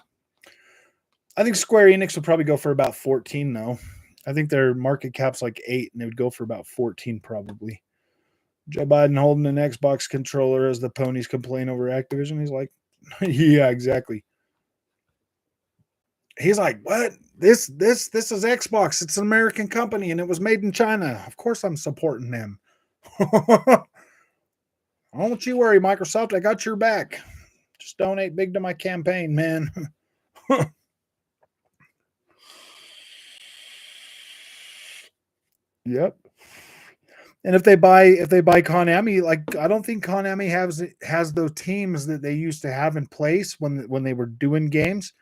I think Square Enix would probably go for about 14 though. I think their market cap's like 8 and they would go for about 14 probably. Joe Biden holding an Xbox controller as the ponies complain over Activision. He's like, yeah, exactly. He's like, what? This is Xbox. It's an American company and it was made in China. Of course I'm supporting them. Don't you worry, Microsoft. I got your back. Just donate big to my campaign, man. Yep. And if they buy Konami, like I don't think Konami has those teams that they used to have in place when they were doing games.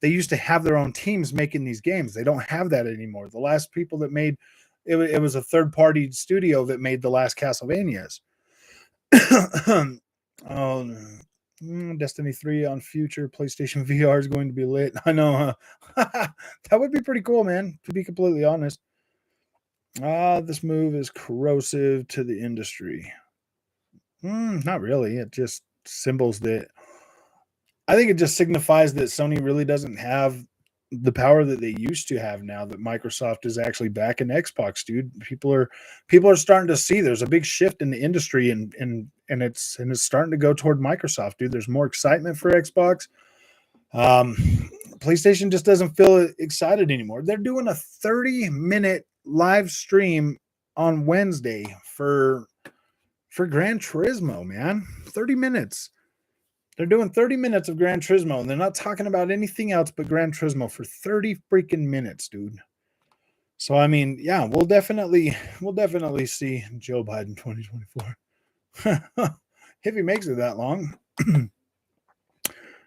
They used to have their own teams making these games. They don't have that anymore. The last people that made it was a third party studio that made the last Castlevanias. Oh, Destiny 3 on future PlayStation VR is going to be lit. I know, huh? That would be pretty cool, man, to be completely honest. This move is corrosive to the industry. Not really. It just symbols that. I think it just signifies that Sony really doesn't have the power that they used to have now that Microsoft is actually back in Xbox, dude. People are starting to see there's a big shift in the industry and it's starting to go toward Microsoft, dude. There's more excitement for Xbox. PlayStation just doesn't feel excited anymore. They're doing a 30-minute live stream on Wednesday for Gran Turismo, man. 30 minutes. They're doing 30 minutes of Gran Turismo, and they're not talking about anything else but Gran Turismo for 30 freaking minutes, dude. So I mean, yeah, we'll definitely see Joe Biden 2024. If he makes it that long.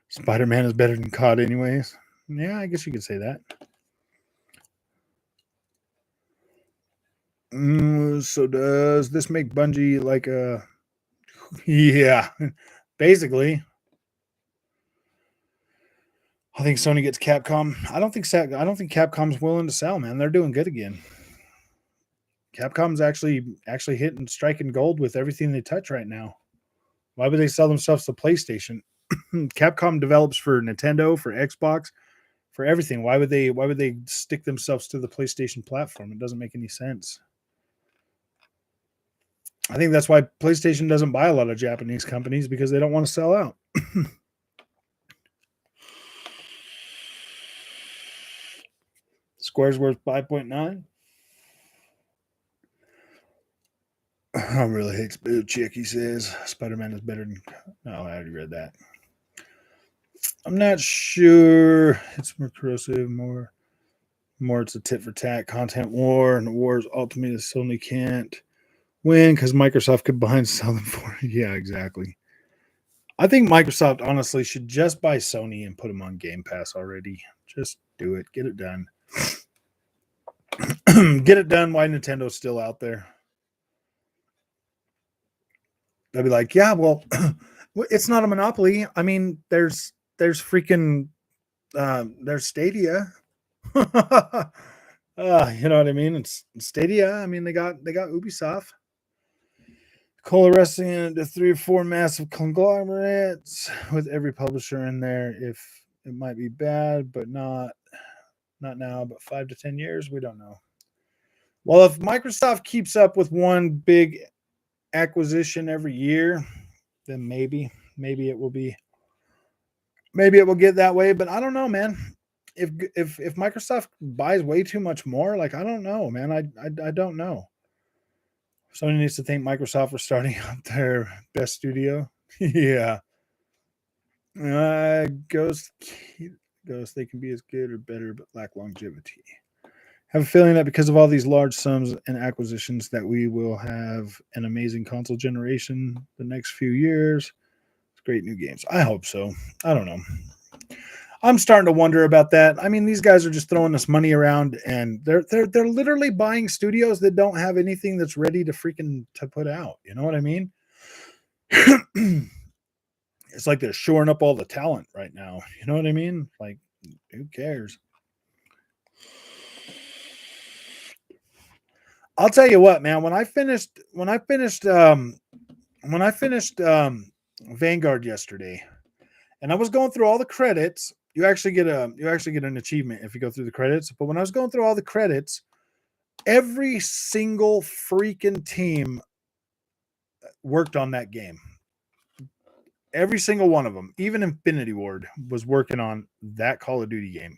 Spider-Man is better than COD anyways. Yeah, I guess you could say that. So does this make Bungie like a... Yeah, basically. I think Sony gets Capcom. I don't think Capcom's willing to sell, man. They're doing good again. Capcom's actually hitting striking gold with everything they touch right now. Why would they sell themselves to PlayStation? Capcom develops for Nintendo, for Xbox, for everything. Why would they stick themselves to the PlayStation platform? It doesn't make any sense. I think that's why PlayStation doesn't buy a lot of Japanese companies, because they don't want to sell out. Square's worth 5.9. I really hate Spoo Chick, he says. Spider-Man is better than... No, I already read that. I'm not sure. It's more corrosive, more it's a tit for tat content war, and the war is ultimately Sony can't win because Microsoft could buy and sell them for it. Yeah, exactly. I think Microsoft honestly should just buy Sony and put them on Game Pass already. Just do it. Get it done. Get it done while Nintendo's still out there. They'll be like, yeah, well, it's not a monopoly. I mean, there's freaking there's Stadia. You know what I mean? It's Stadia. I mean, they got Ubisoft. Coalescing into 3 or 4 massive conglomerates with every publisher in there. If it might be bad, but not now, but 5 to 10 years, we don't know. Well, if Microsoft keeps up with one big acquisition every year, then maybe it will be. Maybe it will get that way, but I don't know, man. If Microsoft buys way too much more, like I don't know, man. I don't know. Sony needs to thank Microsoft for starting up their best studio. Yeah. Ghost, they can be as good or better, but lack longevity. Have a feeling that because of all these large sums and acquisitions that we will have an amazing console generation the next few years. It's great new games. I hope so. I don't know. I'm starting to wonder about that. I mean, these guys are just throwing this money around, and they're literally buying studios that don't have anything that's ready to put out. You know what I mean? It's like they're shoring up all the talent right now. You know what I mean? Like, who cares? I'll tell you what, man. When I finished Vanguard yesterday, and I was going through all the credits. You actually get an achievement if you go through the credits. But when I was going through all the credits, every single freaking team worked on that game. Every single one of them, even Infinity Ward, was working on that Call of Duty game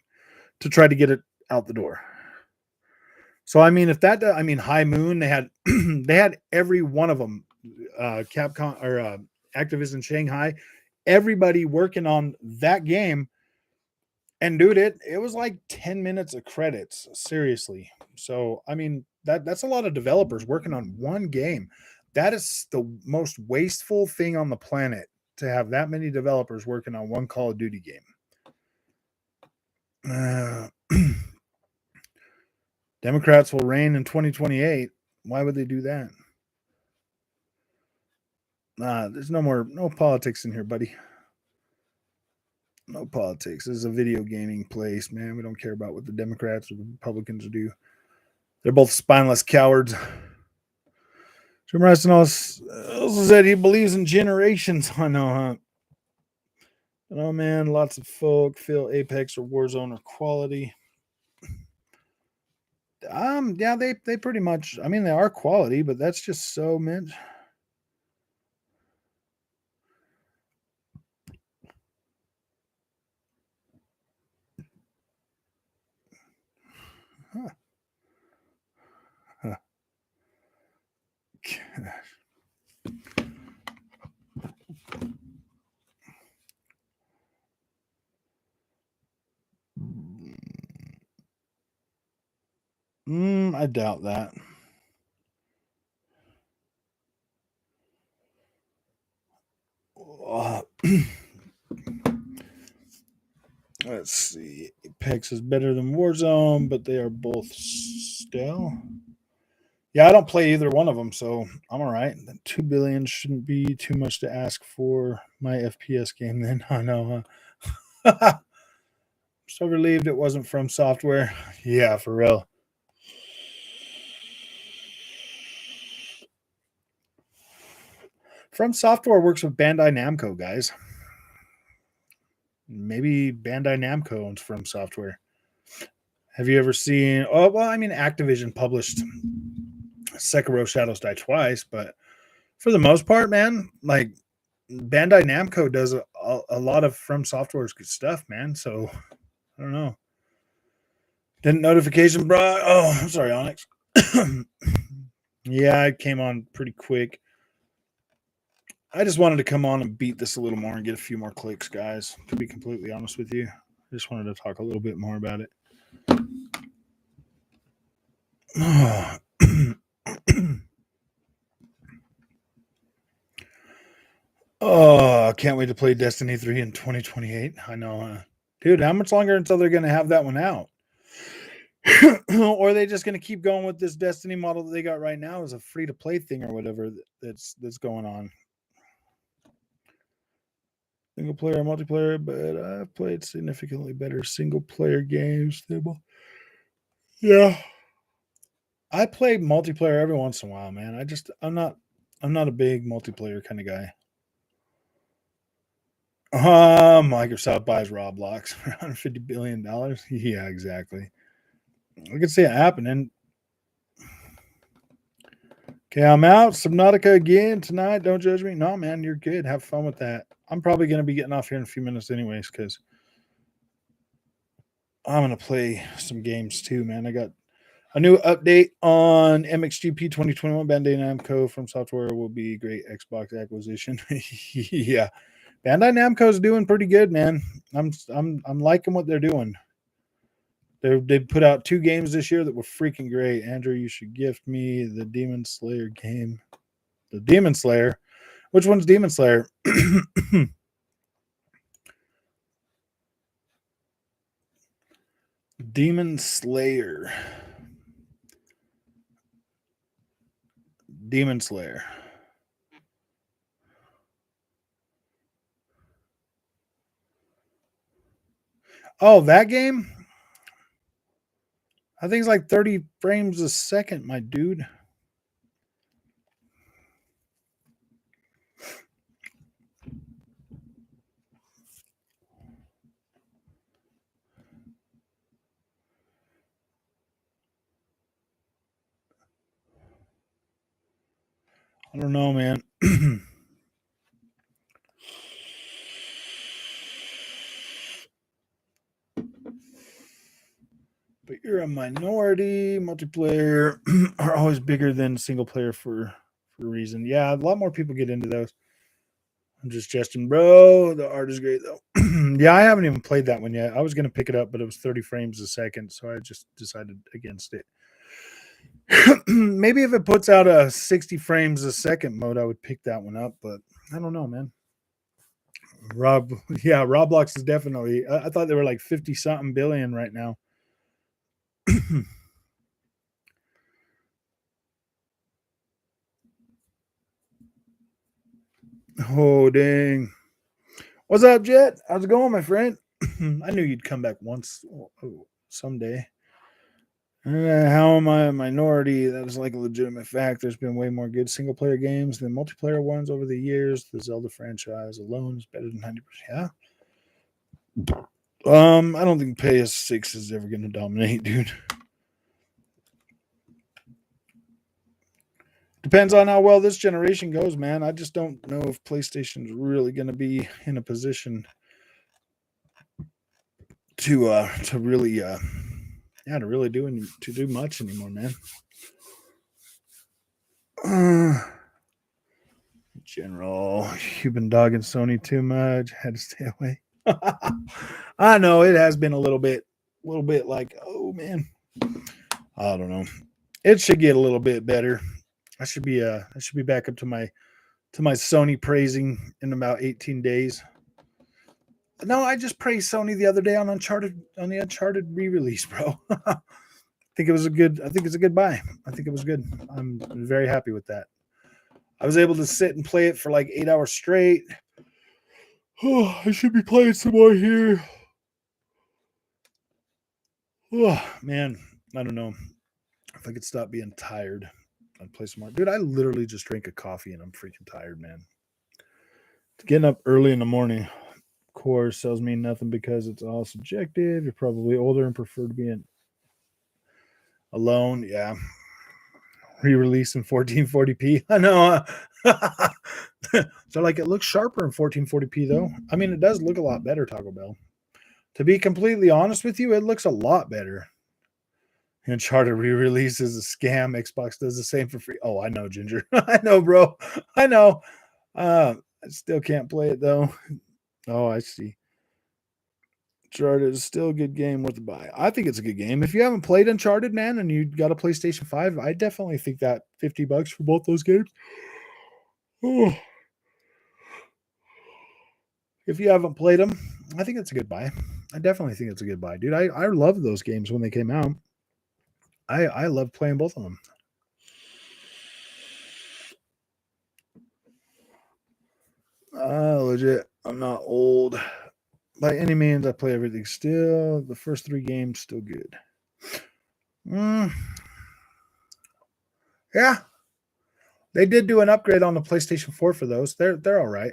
to try to get it out the door. So I mean, High Moon, they had they had every one of them, Capcom or Activision Shanghai. everybody working on that game. And dude, it was like 10 minutes of credits, seriously. So I mean, that's a lot of developers working on one game. That is the most wasteful thing on the planet, to have that many developers working on one Call of Duty game. Democrats will reign in 2028. Why would they do that? There's no politics in here, buddy. No politics. This is a video gaming place, man. We don't care about what the Democrats or the Republicans do. They're both spineless cowards. Jim Rice also said he believes in generations. I know, huh? Oh man, lots of folk feel Apex or Warzone are quality. Yeah, they pretty much. I mean, they are quality, but that's just so mint. Huh. Huh. I doubt that. Let's see. Apex is better than Warzone, but they are both stale. Yeah, I don't play either one of them, so I'm all right. 2 billion shouldn't be too much to ask for my FPS game then. I know, huh? So relieved it wasn't From Software. Yeah, for real. From Software works with Bandai Namco, guys. Maybe Bandai Namco owns From Software. Have you ever seen? Oh, well, I mean, Activision published Sekiro Shadows Die Twice, but for the most part, man, like Bandai Namco does a lot of From Software's good stuff, man. So I don't know. Didn't notification brought? Oh, I'm sorry, Onyx. Yeah, it came on pretty quick. I just wanted to come on and beat this a little more and get a few more clicks, guys. To be completely honest with you, I just wanted to talk a little bit more about it. Oh, I can't wait to play Destiny 3 in 2028. I know, dude. How much longer until they're going to have that one out? Or are they just going to keep going with this Destiny model that they got right now as a free to play thing or whatever that's going on? Single player, multiplayer, but I've played significantly better single player games. Yeah, I play multiplayer every once in a while, man. I'm not a big multiplayer kind of guy. Microsoft buys Roblox for $150 billion. Yeah, exactly. I can see it happening. Okay, I'm out. Subnautica again tonight. Don't judge me. No, man, you're good. Have fun with that. I'm probably going to be getting off here in a few minutes anyways, because I'm going to play some games too, man. I got a new update on MXGP 2021. Bandai Namco From Software will be great Xbox acquisition. Yeah. Bandai Namco's doing pretty good, man. I'm liking what they're doing. They put out 2 games this year that were freaking great. Andrew, you should gift me the Demon Slayer game. The Demon Slayer. Which one's Demon Slayer? Demon Slayer. Demon Slayer. Oh, that game? I think it's like 30 frames a second, my dude. I don't know, man. But you're a minority. Multiplayer are always bigger than single player for a reason. Yeah, a lot more people get into those. I'm just jesting, bro. The art is great though. Yeah, I haven't even played that one yet. I was gonna pick it up, but it was 30 frames a second, so I just decided against it. Maybe if it puts out a 60 frames a second mode, I would pick that one up, but I don't know, man. Yeah, Roblox is definitely. I thought they were like 50 something billion right now. Oh dang! What's up, Jet? How's it going, my friend? I knew you'd come back once, someday. How am I a minority? That is like a legitimate fact. There's been way more good single player games than multiplayer ones over the years. The Zelda franchise alone is better than 90%. Yeah. I don't think PS6 is ever going to dominate, dude. Depends on how well this generation goes, man. I just don't know if PlayStation's really going to be in a position to really to really do much anymore, man. General, you've been dogging Sony too much. Had to stay away. I know it has been a little bit like, oh man, I don't know. It should get a little bit better. I should be back up to my Sony praising in about 18 days. No, I just praised Sony the other day on the Uncharted re-release, bro. I think it's a good buy. I think it was good. I'm very happy with that. I was able to sit and play it for like 8 hours straight. Oh, I should be playing some more here. Oh, man, I don't know. If I could stop being tired, I'd play some more. Dude, I literally just drank a coffee and I'm freaking tired, man. Getting up early in the morning, of course, tells me nothing because it's all subjective. You're probably older and prefer to be alone. Yeah. Re-release in 1440p. I know. So like it looks sharper in 1440p though. I mean, it does look a lot better, Taco Bell. To be completely honest with you, it looks a lot better. Uncharted re-release is a scam. Xbox does the same for free. Oh, I know, Ginger. I know, bro. I know. I still can't play it though. Oh, I see. Uncharted is still a good game worth a buy. I think it's a good game. If you haven't played Uncharted, man, and you got a PlayStation 5, I definitely think that $50 for both those games. Oh, if you haven't played them, I think it's a good buy. I definitely think it's a good buy, dude. I loved those games when they came out. I love playing both of them. Legit. I'm not old by any means. I play everything still. The first 3 games still good. Yeah, they did do an upgrade on the PlayStation 4 for those. They're all right.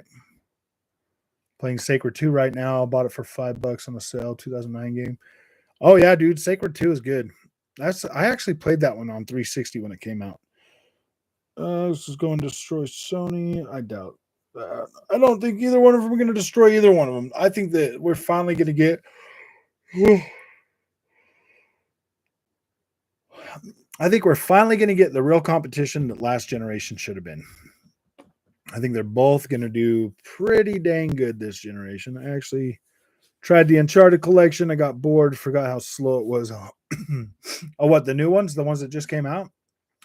Playing Sacred 2 right now. I bought it for $5 on the sale. 2009 game. Oh yeah, dude. Sacred 2 is good. I actually played that one on 360 when it came out. This is going to destroy Sony. I doubt that. I don't think either one of them are going to destroy either one of them. I think that we're finally going to get. I think we're finally going to get the real competition that last generation should have been. I think they're both going to do pretty dang good this generation. I actually tried the Uncharted collection. I got bored, forgot how slow it was. Oh, what, the new ones? The ones that just came out?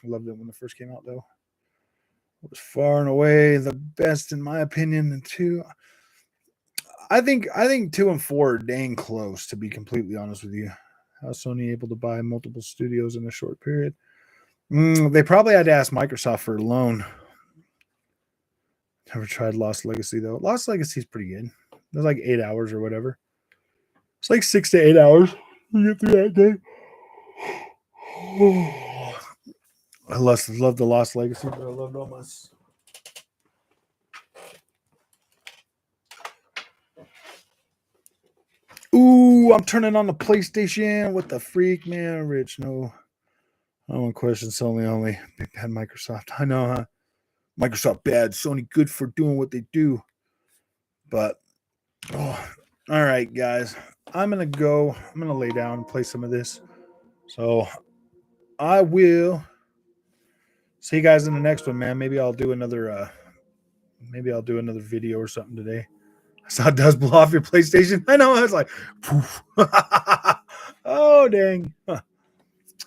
I loved it when it first came out, though. It was far and away the best, in my opinion. And 2, I think 2 and 4 are dang close, to be completely honest with you. How Sony able to buy multiple studios in a short period? They probably had to ask Microsoft for a loan. Never tried Lost Legacy though. Lost Legacy is pretty good. It was like 8 hours or whatever. It's like 6 to 8 hours. You get through that day. I love the Lost Legacy, but I loved almost. Ooh, I'm turning on the PlayStation. What the freak, man? Rich, no. I want questions only. Big bad Microsoft. I know, huh? Microsoft bad. Sony good for doing what they do. But, all right, guys. I'm going to lay down and play some of this. So, I will see you guys in the next one, man. Maybe I'll do another Maybe I'll do another video or something today. I saw it does blow off your PlayStation. I know. I was like, poof. Oh, dang. Huh.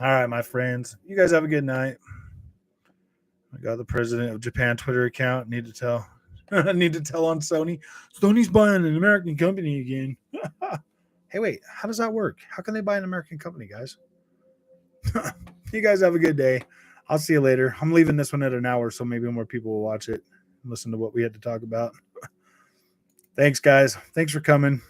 All right, my friends. You guys have a good night. I got the president of Japan Twitter account. Need to tell on Sony. Sony's buying an American company again. Hey, wait. How does that work? How can they buy an American company, guys? You guys have a good day. I'll see you later. I'm leaving this one at an hour, so maybe more people will watch it and listen to what we had to talk about. Thanks, guys. Thanks for coming.